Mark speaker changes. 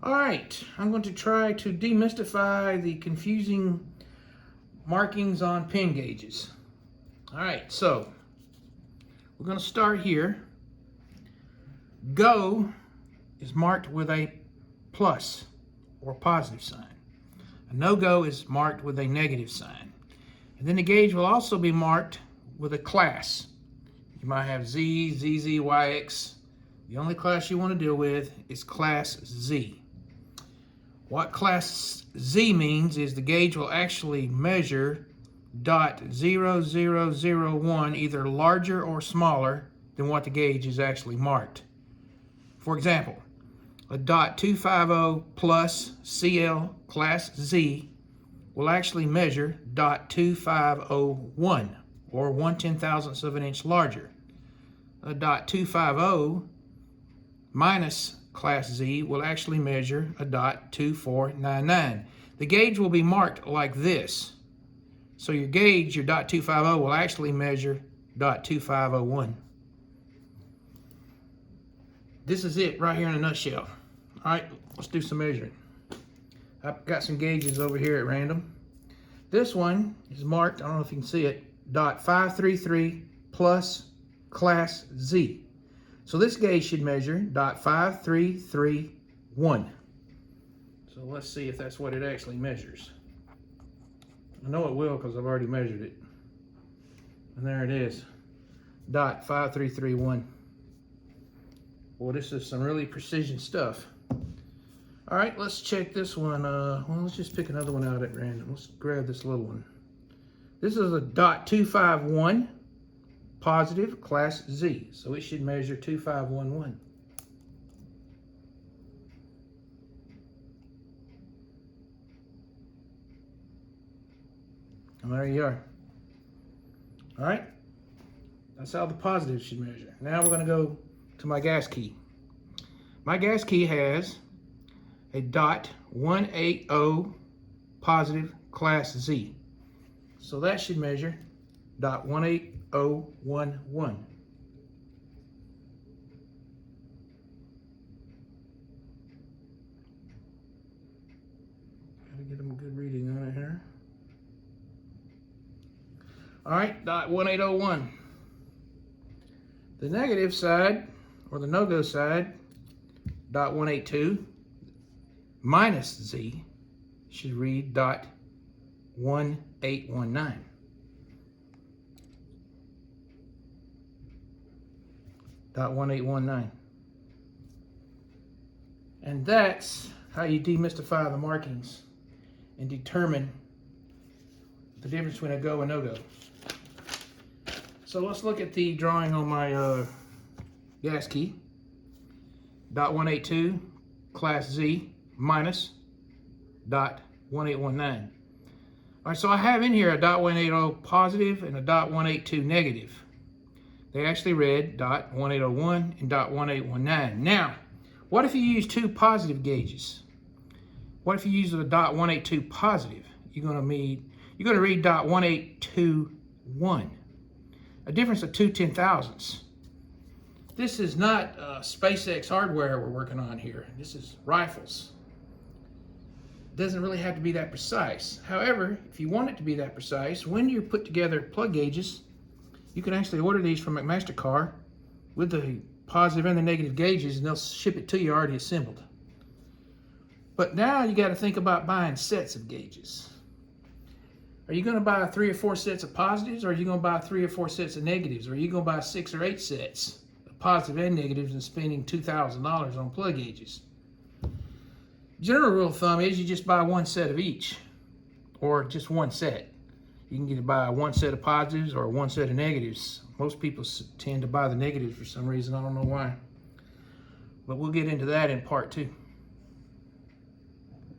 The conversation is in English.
Speaker 1: All right, I'm going to try to demystify the confusing markings on pin gauges. All right, so we're going to start here. Go is marked with a plus or positive sign. A no-go is marked with a negative sign. And then the gauge will also be marked with a class. You might have Z, ZZ, YX. The only class you want to deal with is class Z. What class Z means is the gauge will actually measure .0001 either larger or smaller than what the gauge is actually marked. For example, a .250 plus CL class Z will actually measure .2501 or 1/10,000th of an inch larger. A .250 minus class Z will actually measure a .2499. The gauge will be marked like this. So your gauge, your .250, will actually measure .2501. This is it right here in a nutshell. All right, let's do some measuring. I've got some gauges over here at random. This one is marked, I don't know if you can see it, .533 plus class Z. So this gauge should measure .5331. So let's see if that's what it actually measures. I know it will because I've already measured it. And there it is, .5331. Well, this is some really precision stuff. All right, let's check this one. Well, let's just pick another one out at random. Let's grab this little one. This is a .251 positive class Z, so it should measure 2511. And there you are. All right, that's how the positives should measure. Now we're going to go to my gas key. My gas key has a .180 positive class Z. So that should measure .18011. Gotta get them a good reading on it here. All right, .1801. The negative side, or the no-go side, .182 minus Z should read .1819. .1819. And that's how you demystify the markings and determine the difference between a go and no-go. So let's look at the drawing on my gas key. .182 class Z minus .1819. All right, so I have in here a .180 positive and a .182 negative. They actually read .1801 and .1819. Now, what if you use two positive gauges? What if you use a .182 positive? You're going to read .1821. A difference of 2/10,000ths. This is not SpaceX hardware we're working on here. This is rifles. It doesn't really have to be that precise. However, if you want it to be that precise, when you put together plug gauges, you can actually order these from McMaster-Carr with the positive and the negative gauges, and they'll ship it to you already assembled. But now you got to think about buying sets of gauges. Are you going to buy 3 or 4 sets of positives, or are you going to buy 3 or 4 sets of negatives? Or are you going to buy 6 or 8 sets of positive and negatives and spending $2,000 on plug gauges? General rule of thumb is you just buy 1 set of each, or just 1 set. You can either buy 1 set of positives or 1 set of negatives. Most people tend to buy the negatives for some reason. I don't know why. But we'll get into that in part 2.